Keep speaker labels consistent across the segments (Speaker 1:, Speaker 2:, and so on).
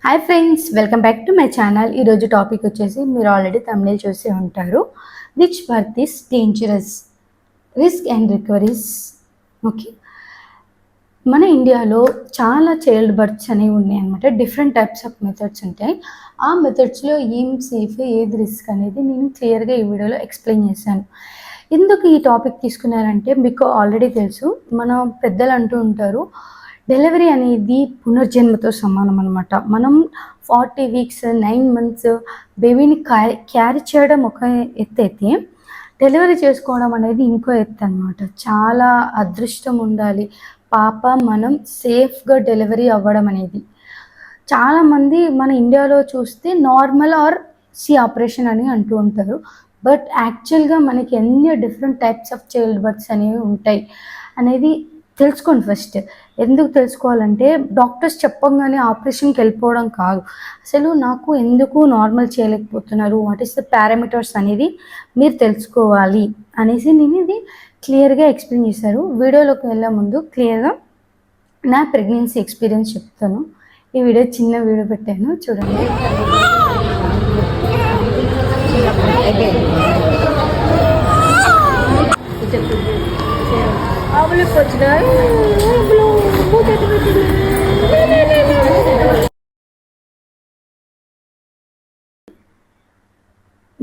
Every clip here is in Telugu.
Speaker 1: Hi friends, welcome back to my channel. ఈరోజు టాపిక్ వచ్చేసి మీరు ఆల్రెడీ తమిళ చూసే ఉంటారు. Which birth is dangerous, risk and recoveries. Okay, మన ఇండియాలో చాలా చైల్డ్ బర్త్స్ అనేవి ఉన్నాయి అనమాట. డిఫరెంట్ టైప్స్ ఆఫ్ మెథడ్స్ ఉంటాయి. ఆ మెథడ్స్లో ఏం సేఫ్, ఏది రిస్క్ అనేది నేను క్లియర్గా ఈ వీడియోలో ఎక్స్ప్లెయిన్ చేశాను. ఎందుకు ఈ టాపిక్ తీసుకున్నారంటే మీకు ఆల్రెడీ తెలుసు, మన పెద్దలు అంటూ ఉంటారు, డెలివరీ అనేది పునర్జన్మతో సమానం అనమాట. మనం 40 వీక్స్ 9 మంత్స్ బేబీని క్యారీ చేయడం ఒక ఎత్తు అయితే, డెలివరీ చేసుకోవడం అనేది ఇంకో ఎత్తు అనమాట. చాలా అదృష్టం ఉండాలి పాప మనం సేఫ్గా డెలివరీ అవ్వడం అనేది. చాలామంది మన ఇండియాలో చూస్తే నార్మల్ ఆర్ ఆపరేషన్ అని అంటూ ఉంటారు. బట్ యాక్చువల్గా మనకి ఎన్ని different types of child births అనేవి ఉంటాయి అనేది తెలుసుకోండి. ఫస్ట్ ఎందుకు తెలుసుకోవాలంటే, డాక్టర్స్ చెప్పంగానే ఆపరేషన్కి వెళ్ళిపోవడం కాదు. అసలు నాకు ఎందుకు నార్మల్ చేయలేకపోతున్నారు, వాట్ ఈస్ ద పారామీటర్స్ అనేది మీరు తెలుసుకోవాలి అనేసి నేను ఇది క్లియర్గా ఎక్స్ప్లెయిన్ చేశారు. వీడియోలోకి వెళ్ళే ముందు క్లియర్గా నా ప్రెగ్నెన్సీ ఎక్స్పీరియన్స్ చెప్తాను. ఈ వీడియో చిన్న వీడియో పెట్టాను, చూడండి.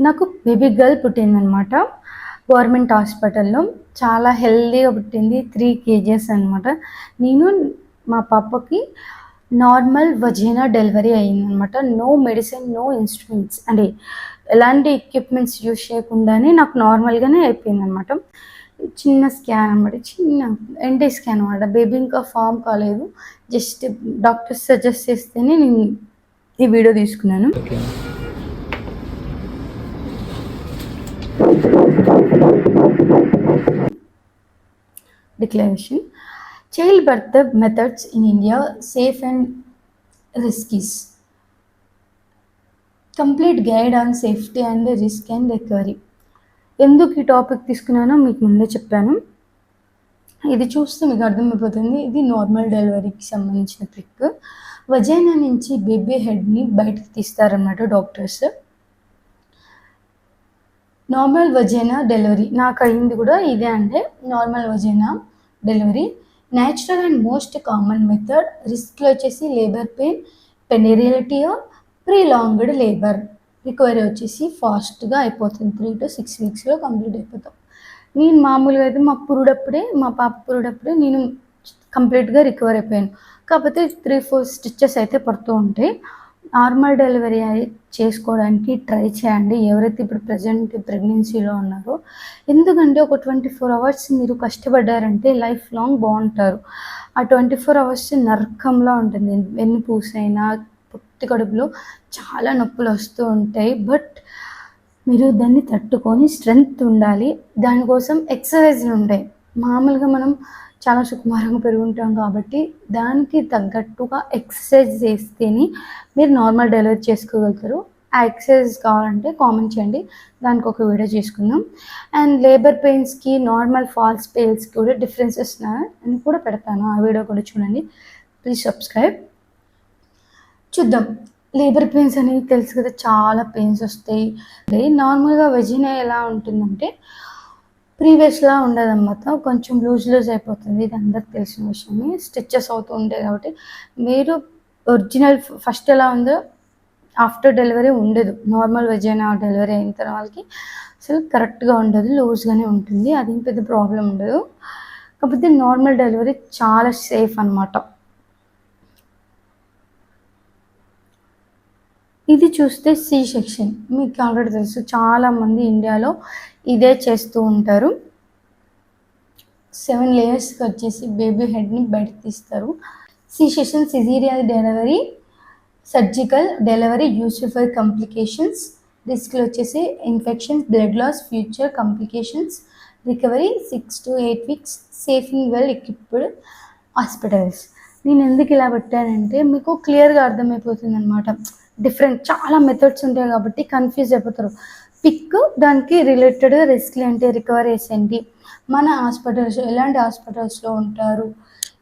Speaker 1: నాకు బేబీ గర్ల్ పుట్టిందనమాట. గవర్నమెంట్ హాస్పిటల్లో చాలా హెల్దీగా పుట్టింది. 3 kgs అనమాట. నేను మా పాపకి నార్మల్ వజైనా డెలివరీ అయ్యిందనమాట. నో మెడిసిన్, నో ఇన్స్ట్రుమెంట్స్, అంటే ఎలాంటి ఎక్విప్మెంట్స్ యూజ్ చేయకుండానే నాకు నార్మల్గానే అయిపోయిందనమాట. చిన్న స్కాన్ అనమాట, చిన్న ఎన్టీ స్కాన్ అనమాట. బేబీ ఇంకా ఫామ్ కాలేదు, జస్ట్ డాక్టర్స్ సజెస్ట్ చేస్తేనే నేను ఈ వీడియో తీసుకున్నాను. Declaration: child birth methods in India safe and riskies. Complete guide on safety and risk and recovery. ఎందుకు ఈ టాపిక్ తీసుకున్నానో మీకు ముందే చెప్పాను. ఇది చూస్తే మీకు అర్థమైపోతుంది. ఇది నార్మల్ డెలివరీకి సంబంధించిన క్లిక్. వజైనా నుంచి బేబీ హెడ్ని బయటకు తీస్తారన్నమాట డాక్టర్స్. నార్మల్ వజైనా డెలివరీ నాకు అయింది కూడా ఇదే, అంటే normal vagina delivery. Natural and most common method. రిస్క్లో వచ్చేసి లేబర్ పెయిన్, పెనెరియలిటీ, ప్రీలాంగ్డ్ లేబర్. రికవరీ వచ్చేసి ఫాస్ట్గా అయిపోతుంది, 3 to 6 వీక్స్లో కంప్లీట్ అయిపోతాం. నేను మామూలుగా అయితే మా పాప పురుడప్పుడే నేను కంప్లీట్గా రికవర్ అయిపోయాను. కాకపోతే 3-4 స్టిచెస్ అయితే పడుతూ ఉంటాయి. నార్మల్ డెలివరీ చేసుకోవడానికి ట్రై చేయండి ఎవరైతే ఇప్పుడు ప్రజెంట్ ప్రెగ్నెన్సీలో ఉన్నారో. ఎందుకంటే ఒక 24 hours మీరు కష్టపడ్డారంటే లైఫ్ లాంగ్ బాగుంటారు. ఆ 24 hours నరకంలా ఉంటుంది. వెన్నుపూసైనా పుట్టి కడుపులో చాలా నొప్పులు వస్తూ ఉంటాయి. బట్ మీరు దాన్ని తట్టుకొని స్ట్రెంగ్త్ ఉండాలి. దానికోసం ఎక్సర్సైజ్లు ఉంటాయి. మామూలుగా మనం చాలా సుకుమారంగా పెరుగుంటాం కాబట్టి దానికి తగ్గట్టుగా ఎక్సర్సైజ్ చేస్తేనే మీరు నార్మల్ డెలివరీ చేసుకోగలుగుతారు. ఆ ఎక్సర్సైజ్ కావాలంటే కామెంట్ చేయండి, దానికి ఒక వీడియో చేసుకుందాం. అండ్ లేబర్ పెయిన్స్కి, నార్మల్ ఫాల్స్ పెయిన్స్కి కూడా డిఫరెన్సెస్ అని కూడా పెడతాను, ఆ వీడియో కూడా చూడండి. Please subscribe. చూద్దాం. లేబర్ పెయిన్స్ అనేవి తెలుసు కదా, చాలా పెయిన్స్ వస్తాయి. నార్మల్గా వెజినా ఎలా ఉంటుందంటే ప్రీవియస్లా ఉండదన్నమాట, కొంచెం లూజ్ అయిపోతుంది. ఇది అందరికి తెలిసిన విషయమే. స్టిచెస్ అవుతూ ఉంటాయి కాబట్టి మీరు ఒరిజినల్ ఫస్ట్ ఎలా ఉందో ఆఫ్టర్ డెలివరీ ఉండదు. నార్మల్ వెజైనా డెలివరీ అయిన తర్వాతకి అసలు కరెక్ట్గా ఉండదు, లూజ్గానే ఉంటుంది. అదేం పెద్ద ప్రాబ్లం ఉండదు. కాకపోతే నార్మల్ డెలివరీ చాలా సేఫ్ అనమాట. ఇది చూస్తే సి సెక్షన్, మీకు ఆల్రెడీ తెలుసు, చాలామంది ఇండియాలో ఇదే చేస్తూ ఉంటారు. 7 layers వచ్చేసి బేబీ హెడ్ని బయటకు తీస్తారు. C section, caesarean delivery, surgical delivery used for complications. రిస్క్లో వచ్చేసి infections, blood loss, future complications. Recovery 6 to 8 weeks. Safe in well equipped hospitals. నేను ఎందుకు ఇలా పెట్టానంటే మీకు క్లియర్గా అర్థమైపోతుంది అనమాట. డిఫరెంట్ చాలా మెథడ్స్ ఉంటాయి కాబట్టి కన్ఫ్యూజ్ అయిపోతారు. పిక్ దానికి రిలేటెడ్ రిస్క్ ఏంటి, రికవరీస్ ఏంటి, మన హాస్పిటల్స్ ఎలాంటి హాస్పిటల్స్లో ఉంటారు,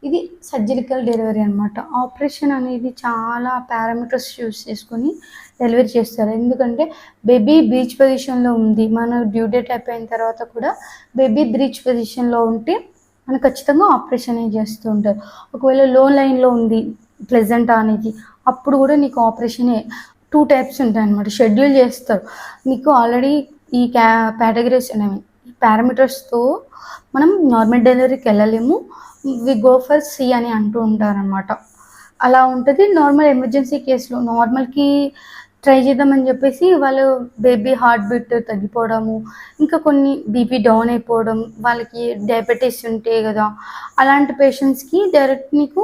Speaker 1: ఇది సర్జికల్ డెలివరీ అనమాట. ఆపరేషన్ అనేది చాలా పారామీటర్స్ చూస్ చేసుకొని డెలివరీ చేస్తారు. ఎందుకంటే బేబీ బ్రీచ్ పొజిషన్‌లో ఉంది. మన డ్యూ డేట్ అయిపోయిన తర్వాత కూడా బేబీ బ్రీచ్ పొజిషన్‌లో ఉంటే మనకు ఖచ్చితంగా ఆపరేషనే చేస్తూ ఉంటారు. ఒకవేళ లో లైన్‌లో ఉంది ప్లెజెంటా అనేది, అప్పుడు కూడా నీకు ఆపరేషనే. 2 టైప్స్ ఉంటాయన్నమాట. షెడ్యూల్ చేస్తారు. మీకు ఆల్రెడీ ఈ కేటగరీస్ అనేవి ఈ పారామీటర్స్‌తో మనం నార్మల్ డెలివరీకి వెళ్ళలేము. వి గో ఫర్ సి అని అంటూ ఉంటారనమాట. అలా ఉంటుంది. నార్మల్ ఎమర్జెన్సీ కేసులో నార్మల్‌కి ట్రై చేద్దామని చెప్పేసి వాళ్ళు బేబీ హార్ట్ బీట్ తగ్గిపోవడము, ఇంకా కొన్ని బీపీ డౌన్ అయిపోవడం, వాళ్ళకి డయాబెటీస్ ఉంటాయి కదా, అలాంటి పేషెంట్స్కి డైరెక్ట్ నీకు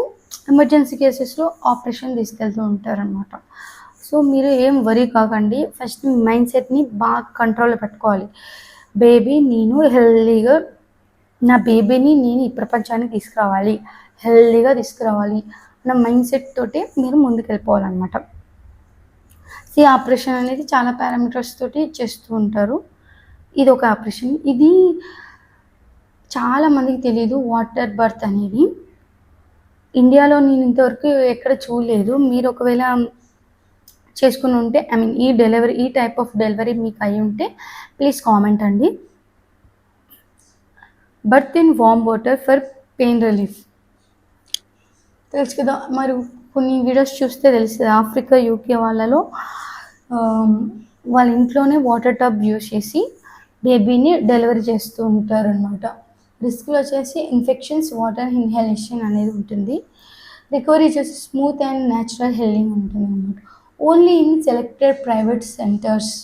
Speaker 1: ఎమర్జెన్సీ కేసెస్లో ఆపరేషన్ తీసుకెళ్తూ ఉంటారనమాట. సో మీరు ఏం వరీ కాకండి. ఫస్ట్ మీ మైండ్ సెట్ని బాగా కంట్రోల్లో పెట్టుకోవాలి. నేను హెల్తీగా నా బేబీని నేను ఈ ప్రపంచానికి తీసుకురావాలి, హెల్తీగా తీసుకురావాలి అన్న మైండ్ సెట్ తోటి మీరు ముందుకు వెళ్ళిపోవాలన్నమాట. ఆపరేషన్ అనేది చాలా పారామీటర్స్ తోటి చేస్తూ ఉంటారు. ఇది ఒక ఆపరేషన్. ఇది చాలా మందికి తెలీదు వాటర్ బర్త్ అనేది. ఇండియాలో నేను ఇంతవరకు ఎక్కడ చూడలేదు. మీరు ఒకవేళ చేసుకుని ఉంటే ఈ టైప్ ఆఫ్ డెలివరీ మీకు అయి ఉంటే ప్లీజ్ కామెంట్ అండి. Birth in warm water for pain relief తెలుసు కదా. మరి కొన్ని వీడియోస్ చూస్తే తెలుస్తుంది. ఆఫ్రికా యూకే వాళ్ళలో వాళ్ళ ఇంట్లోనే వాటర్ టబ్ యూజ్ చేసి బేబీని డెలివరీ చేస్తూ ఉంటారు అనమాట. రిస్క్లో వచ్చేసి ఇన్ఫెక్షన్స్, వాటర్ ఇన్హలేషన్ అనేది ఉంటుంది. రికవరీ చేసి స్మూత్ అండ్ న్యాచురల్ హెల్లింగ్ ఉంటుంది అనమాట. Only in selected private centres.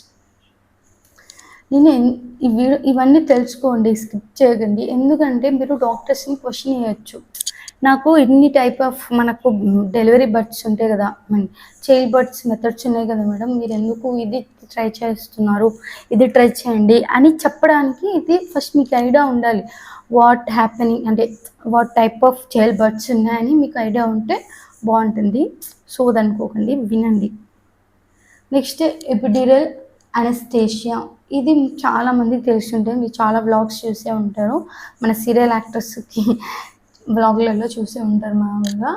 Speaker 1: ఇవన్నీ తెలుసుకోండి, స్కిప్ చేయకండి. ఎందుకంటే మీరు డాక్టర్స్ని క్వశ్చన్ చేయొచ్చు. నాకు ఇన్ని టైప్ ఆఫ్ మనకు డెలివరీ బర్డ్స్ ఉంటాయి కదా, చైల్డ్ బర్డ్స్ మెథడ్స్ ఉన్నాయి కదా మేడం, మీరు ఎందుకు ఇది ట్రై చేస్తున్నారు, ఇది ట్రై చేయండి అని చెప్పడానికి ఇది ఫస్ట్ మీకు ఐడియా ఉండాలి. వాట్ హ్యాపెనింగ్ అంటే what type of child birds ఉన్నాయని మీకు ఐడియా ఉంటే బాగుంటుంది. సో అనుకోకండి, వినండి. Next epidural anaesthesia. ఇది చాలామందికి తెలిసి ఉంటుంది. మీరు చాలా వ్లాగ్స్ చూసే ఉంటారు. మన సీరియల్ యాక్టర్స్కి వ్లాగ్లలో చూసే ఉంటారు మామూలుగా.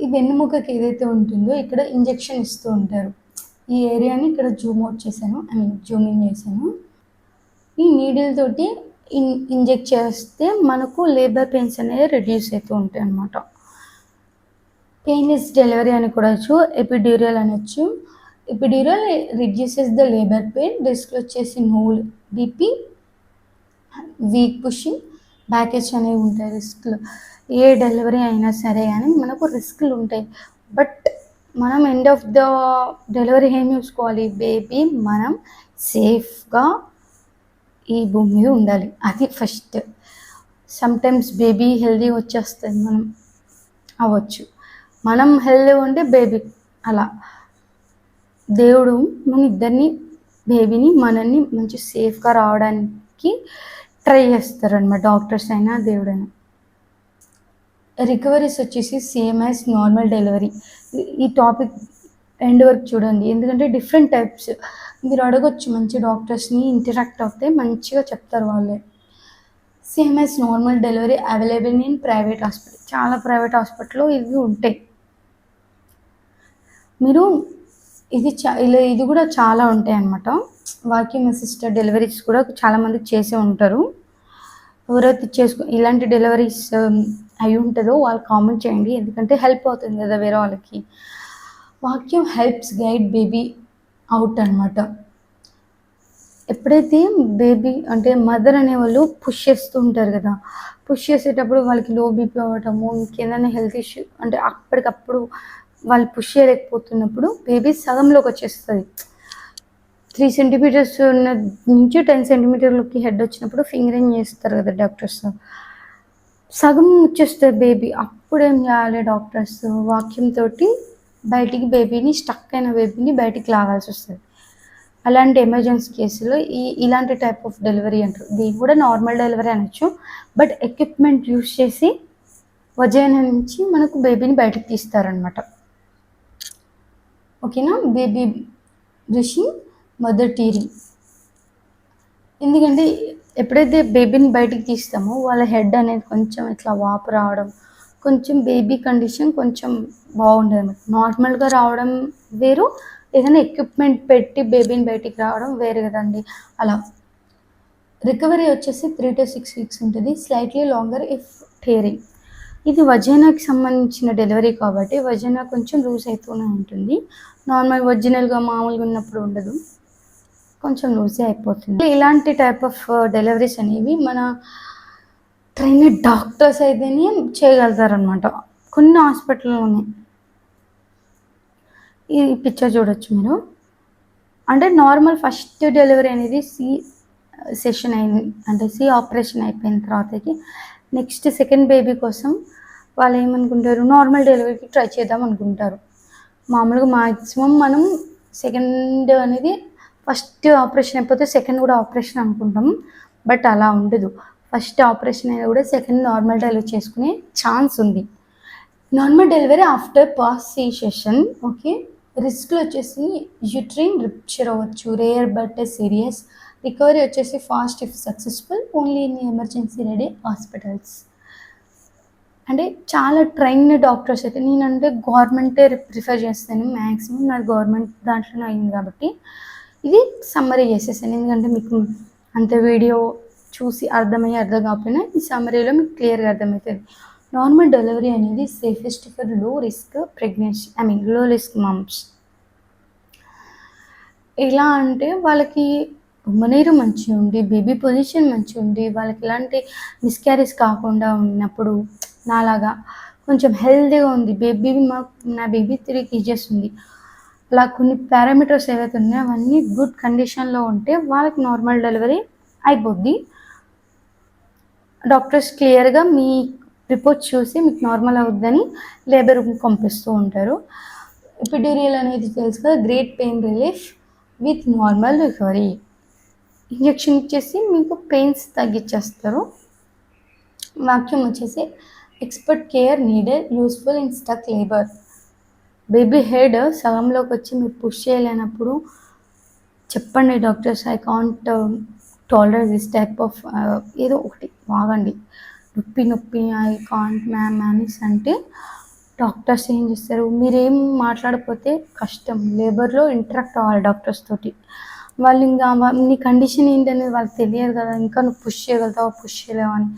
Speaker 1: ఈ వెన్నుముకకి ఏదైతే ఉంటుందో ఇక్కడ ఇంజెక్షన్ ఇస్తూ ఉంటారు. ఈ ఏరియాని ఇక్కడ జూమ్ ఇన్ చేశాను. ఈ నీడిల్ తోటి ఇంజెక్ట్ చేస్తే మనకు లేబర్ పెయిన్స్ అనేవి రెడ్యూస్ అవుతూ ఉంటాయి అన్నమాట. పెయిన్లెస్ డెలివరీ అని కూడా ఎపిడ్యూరల్ అనొచ్చు. Epidural reduces the labour pain. Risk వచ్చేసి నో బీపీ, వీక్ పుషింగ్, బ్యాకేజ్ అనేవి ఉంటాయి రిస్క్లు. ఏ డెలివరీ అయినా సరే కానీ మనకు రిస్క్లు ఉంటాయి. బట్ మనం ఎండ్ ఆఫ్ ద డెలివరీ ఏం చూసుకోవాలి, బేబీ మనం సేఫ్గా ఈ భూమి మీద ఉండాలి, అది ఫస్ట్. సమ్టైమ్స్ బేబీ హెల్దీ వచ్చేస్తుంది, మనం అవ్వచ్చు. మనం హెల్దీ ఉంటే బేబీ అలా దేవుడు మన ఇద్దరిని బేబీని మనల్ని మంచి సేఫ్గా రావడానికి ట్రై చేస్తారనమాట, డాక్టర్స్ అయినా దేవుడైనా. రికవరీస్ వచ్చేసి సేమ్ యాజ్ నార్మల్ డెలివరీ. ఈ టాపిక్ ఎండ్ వరకు చూడండి, ఎందుకంటే డిఫరెంట్ టైప్స్. మీరు అడగొచ్చు మంచి డాక్టర్స్ని, ఇంటరాక్ట్ అవుతే మంచిగా చెప్తారు వాళ్ళే. Same as normal delivery available in private hospital. చాలా ప్రైవేట్ హాస్పిటల్లో ఇవి ఉంటాయి. మీరు ఇది కూడా చాలా ఉంటాయి అన్నమాట. వాక్యూమ్ అసిస్టెడ్ డెలివరీస్ కూడా చాలామందికి చేసే ఉంటారు. ఎవరైతే ఇలాంటి డెలివరీస్ అయి ఉంటుందో వాళ్ళు కామెంట్ చేయండి, ఎందుకంటే హెల్ప్ అవుతుంది కదా వేరే వాళ్ళకి. Vacuum helps guide baby out అనమాట. ఎప్పుడైతే బేబీ అంటే మదర్ అనేవాళ్ళు పుష్ చేస్తూ ఉంటారు కదా, పుష్ చేసేటప్పుడు వాళ్ళకి లో బీపీ అవ్వటము, ఇంకేదైనా హెల్త్ ఇష్యూ అంటే అప్పటికప్పుడు వాళ్ళు పుష్ చేయలేకపోతున్నప్పుడు బేబీ సగంలోకి వచ్చేస్తుంది. 3 సెంటీమీటర్స్ నుంచి 10 సెంటీమీటర్లకి హెడ్ వచ్చినప్పుడు ఫింగరింగ్ చేస్తారు కదా డాక్టర్స్, సగం వచ్చేస్తుంది బేబీ. అప్పుడు ఏం చేయాలి డాక్టర్స్, వాక్యూమ్ తోటి బయటికి బేబీని, స్టక్ అయిన బేబీని బయటికి లాగాల్సి వస్తుంది. అలాంటి ఎమర్జెన్సీ కేసులో ఇలాంటి టైప్ ఆఫ్ డెలివరీ అంటారు. దీన్ని కూడా నార్మల్ డెలివరీ అనొచ్చు, బట్ ఎక్విప్మెంట్ యూస్ చేసి వజైనా నుంచి మనకు బేబీని బయటకు తీస్తారనమాట. ఓకేనా. Baby brushing, mother tearing. ఎందుకంటే ఎప్పుడైతే బేబీని బయటికి తీస్తామో వాళ్ళ హెడ్ అనేది కొంచెం ఇట్లా వాపు రావడం, కొంచెం బేబీ కండిషన్ కొంచెం బాగుండదు అనమాట. నార్మల్గా రావడం వేరు, ఏదైనా ఎక్విప్మెంట్ పెట్టి బేబీని బయటికి రావడం వేరు కదండి. అలా రికవరీ వచ్చేసి 3 to 6 weeks ఉంటుంది. Slightly longer if tearing. ఇది వజైనాకి సంబంధించిన డెలివరీ కాబట్టి వజైనా కొంచెం లూజ్ అవుతూనే ఉంటుంది. నార్మల్ ఒరిజినల్గా మామూలుగా ఉన్నప్పుడు ఉండదు, కొంచెం లూజే అయిపోతుంది. ఇలాంటి టైప్ ఆఫ్ డెలివరీస్ అనేవి మన ట్రైనర్ డాక్టర్స్ అయితేనే చేయగలుగుతారనమాట. కొన్ని హాస్పిటల్లోనే ఈ పిక్చర్ చూడొచ్చు మీరు. అంటే నార్మల్ ఫస్ట్ డెలివరీ అనేది సి సెషన్ అయింది, అంటే సి ఆపరేషన్ అయిపోయిన తర్వాతకి నెక్స్ట్ సెకండ్ బేబీ కోసం వాళ్ళు ఏమనుకుంటారు, నార్మల్ డెలివరీకి ట్రై చేద్దాం అనుకుంటారు. మామూలుగా మ్యాక్సిమం మనం సెకండ్ అనేది ఫస్ట్ ఆపరేషన్ అయిపోతే సెకండ్ కూడా ఆపరేషన్ అనుకుంటాం, బట్ అలా ఉండదు. ఫస్ట్ ఆపరేషన్ అయినా కూడా సెకండ్ నార్మల్ డెలివరీ చేసుకునే ఛాన్స్ ఉంది. Normal delivery after past C section. Okay, రిస్క్లు వచ్చేసి యూట్రిన్ రిప్చర్ అవ్వచ్చు, రేర్ బట్ సీరియస్. రికవరీ వచ్చేసి fast if successful, only in emergency ready hospitals. అంటే చాలా ట్రైన్డ్ డాక్టర్స్ అయితే, నేనంటే గవర్నమెంటే ప్రిఫర్ చేస్తాను మ్యాక్సిమం, నాకు గవర్నమెంట్ దాంట్లోనే అయింది కాబట్టి ఇది సమ్మరీ చేసేసాను. ఎందుకంటే మీకు అంత వీడియో చూసి అర్థం కాకపోయినా ఈ సమ్మరీలో మీకు క్లియర్గా అర్థమవుతుంది. నార్మల్ డెలివరీ అనేది సేఫెస్ట్ ఫర్ లో రిస్క్ ప్రెగ్నెన్సీ, లో రిస్క్ మమ్స్. ఎలా అంటే వాళ్ళకి ఉమ్మనీరు మంచిగా ఉండి, బేబీ పొజిషన్ మంచిగా ఉండి, వాళ్ళకి ఎలాంటి మిస్క్యారేజ్ కాకుండా ఉన్నప్పుడు, నాలాగా కొంచెం హెల్తీగా ఉంది బేబీ, నా బేబీ 3 kgs ఉంది, అలా కొన్ని పారామీటర్స్ ఏవైతే ఉన్నాయో అవన్నీ గుడ్ కండిషన్లో ఉంటే వాళ్ళకి నార్మల్ డెలివరీ అయిపోద్ది. డాక్టర్స్ క్లియర్గా మీ రిపోర్ట్ చూసి మీకు నార్మల్ అవుద్దని లేబర్ రూమ్కి పంపిస్తూ ఉంటారు. ఎపిడ్యూరియల్ అనేది తెలుసు కదా, great pain relief with normal recovery. Injection ఇచ్చేసి మీకు పెయిన్స్ తగ్గించేస్తారు. వాక్యూమ్ వచ్చేసి expert care needed, useful in stuck labour. Baby head సగంలోకి వచ్చి మీరు పుష్ చేయలేనప్పుడు చెప్పండి doctors, I can't tolerate this type of ఏదో ఒకటి వాగండి, నొప్పి ఐ కాంట్ మ్యామ్ అనేసి అంటే డాక్టర్స్ ఏం చేస్తారు, మీరేం మాట్లాడకపోతే కష్టం. లేబర్లో ఇంటరాక్ట్ అవ్వాలి డాక్టర్స్ తోటి. వాళ్ళు ఇంకా నీ కండిషన్ ఏంటనేది వాళ్ళకి తెలియదు కదా, ఇంకా నువ్వు పుష్ చేయగలుగుతావా పుష్ చేయలేవా అని.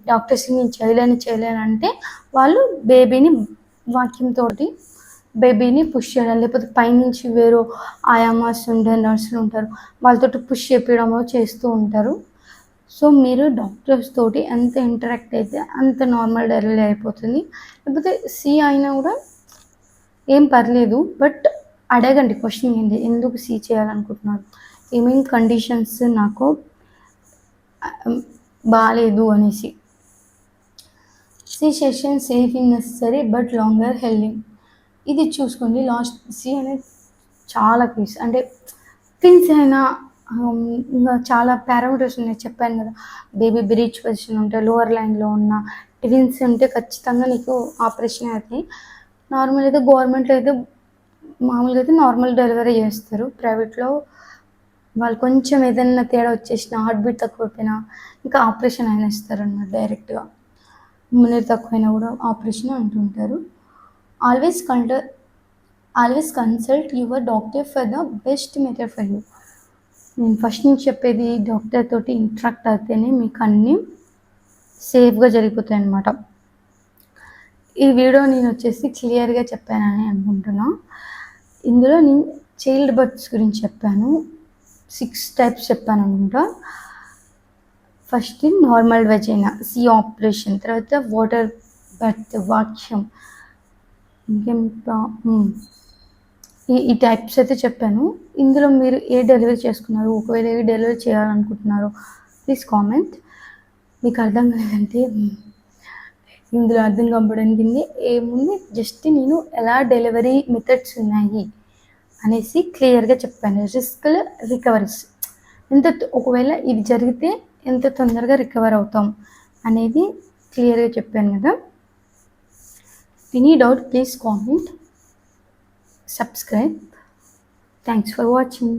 Speaker 1: డాక్టర్స్ నేను చేయలేను అంటే వాళ్ళు బేబీని వాక్యూమ్ తోటి బేబీని పుష్ చేయడం, లేకపోతే పైనుంచి వేరే ఆయామాస్ ఉంటారు, నర్సులు ఉంటారు, వాళ్ళతో పుష్ చేపించడమో చేస్తూ ఉంటారు. సో మీరు డాక్టర్స్ తోటి ఎంత ఇంటరాక్ట్ అయితే అంత నార్మల్ డెలివరీ అయిపోతుంది. లేకపోతే సి అయినా కూడా ఏం పర్లేదు, బట్ అడగండి, క్వశ్చన్ ఏంటి, ఎందుకు సి చేయాలనుకుంటున్నారు, ఏమేమి కండిషన్స్ నాకు బాగాలేదు అనేసి. C section safe in necessary but longer healing. ఇది చూసుకోండి. లాస్ట్ సి అనేది చాలా కేసు, అంటే థింగ్స్ అయినా ఇంకా చాలా పారామీటర్స్ ఉన్నాయి చెప్పాను కదా. బేబీ బ్రీచ్ పొజిషన్ ఉంటే, లోవర్ లైన్లో ఉన్న ట్విన్స్ ఉంటే ఖచ్చితంగా నీకు ఆపరేషన్ అవుతాయి. నార్మల్ అయితే గవర్నమెంట్లో అయితే మామూలుగా అయితే నార్మల్ డెలివరీ చేస్తారు. ప్రైవేట్లో వాళ్ళు కొంచెం ఏదైనా తేడా వచ్చేసినా, హార్ట్ బీట్ తక్కువైపోయినా ఇంకా ఆపరేషన్ అయినా ఇస్తారు అన్నమాట డైరెక్ట్గా. మునీరు తక్కువైనా కూడా ఆపరేషన్ అంటుంటారు. Always consult your doctor for the best method for you. నేను ఫస్ట్ నుంచి చెప్పేది, డాక్టర్ తోటి ఇంటరాక్ట్ అయితేనే మీకు అన్నీ సేఫ్గా జరిగిపోతాయి అన్నమాట. ఈ వీడియో నేను వచ్చేసి క్లియర్గా చెప్పానని అనుకుంటున్నా. ఇందులో నేను చైల్డ్ బర్త్స్ గురించి చెప్పాను, 6 types చెప్పాను అనుకుంటా. First normal vagina, C operation, తర్వాత వాటర్ బర్త్, వాక్యూమ్, ఇంకేం ఈ టైప్స్ అయితే చెప్పాను. ఇందులో మీరు ఏ డెలివరీ చేసుకున్నారు, ఒకవేళ ఏ డెలివరీ చేయాలనుకుంటున్నారో ప్లీజ్ కామెంట్. మీకు అర్థం కాలేదంటే ఇందులో అర్థం కావడానికి ఏముంది, జస్ట్ నేను ఎలా డెలివరీ మెథడ్స్ ఉన్నాయి అనేసి క్లియర్గా చెప్పాను. రిస్క్లు, రికవరీస్, ఒకవేళ ఇది జరిగితే ఎంత తొందరగా రికవర్ అవుతాం అనేది క్లియర్గా చెప్పాను కదా. Any doubt please comment, subscribe. Thanks for watching.